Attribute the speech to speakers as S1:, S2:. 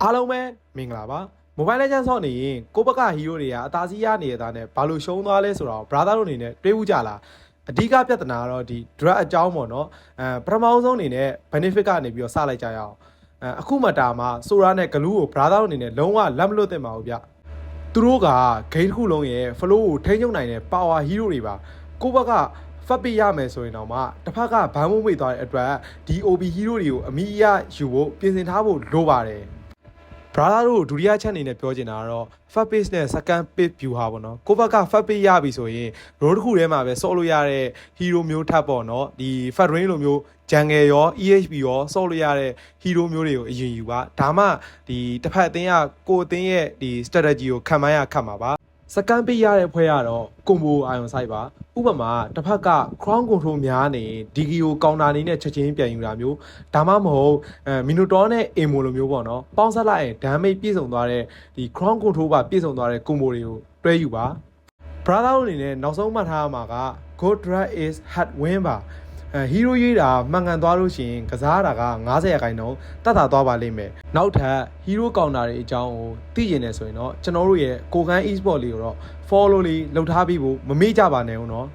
S1: အားလုံးပဲမင်္ဂလာပါ Mobile Legends ဆော့နေရင်ကိုဘက်ကဟီးရိုးတွေကအသာစီးရနေရတာနဲ့ဘာလို့ရှုံးသွားလဲဆိုတော့ brother တို့အနေနဲ့တွေးဦးကြလားအဓိကပြဿနာကတော့ဒီ drag အကြောင်းပေါ့နော်ပထမဆုံးအနေနဲ့ benefit ကနေပြီးတော့စလိုက်ကြရအောင်အခုမှတာမှာ Sora နဲ့ Glue ကို brother တို့အနေနဲ့လုံးဝလက်မလွတ်သင့်ပါဘူးဗျသူတို့က game တစ်ခုလုံးရဲ့ flow ကိုထိန်းချုပ်နိုင်တဲ့ power hero တွေပါကိုဘက်ကဖတ်ပေးရမယ်ဆိုရင်တော့မှတစ်ဖက်ကဘန်းမုံမိသွားတဲ့အတွက်ဒီ OB hero တွေကိုအမိအရယူဖို့ပြင်ဆင်ထားဖို့လိုပါတယ် brother တို့ဒုတိယချက်အနေနဲ့ပြောချင်တာကတော့ first page နဲ့ second page view ဟာပေါ့နော်ကိုဘက်က first page ရပြီဆိုရင် row တစ်ခုထဲမှာပဲဆော့လို့ရတဲ့ hero မျိုးထပ်ပေါ့နော်ဒီ fat range လိုမျိုး jungle ရော EHP ရောဆော့လို့ရတဲ့ hero မျိုးတွေကိုအရင်ယူပါဒါမှဒီတစ်ဖက်အသင်းကကိုအသင်းရဲ့ဒီ strategy ကိုခံမှန်းရခတ်မှာပါစကန်ပေးရတဲ့ဖွဲ့ရတော့ combo ion site ပါဥပမာတစ်ဖက်က crown control များနေ DG ကို counter အနေနဲ့ချက်ချင်းပြန်ယူတာမျိုးဒါမှမဟုတ်minotaur နဲ့ emo လိုမျိုးပေါ့နော်ပေါင်းဆက်လိုက်ရင် damage ပြည့်စုံသွားတဲ့ဒီ crown control ပါပြည့်စုံသွားတဲ့ combo တွေကိုတွဲယူပါ brother အနေနဲ့နောက်ဆုံးမှတ်ထားရမှာက good drag is head win ပါဟီးရိုးရေးတာမှန်ကန်သွားလို့ရှိရင်ကစားတာက90ရာခိုင်နှုန်းတတ်တာသွားပါလိမ့်မယ်နောက်ထပ်ဟီးရိုးကောင်တာတွေအကြောင်းကိုသိကျင်နေဆိုရင်တော့ကျွန်တော်တို့ရဲ့ကိုကန်း e-sport လေးကိုတော့ follow လေးလုပ်ထားပြီးဖို့မမေ့ကြပါနဲ့ဦးเนาะ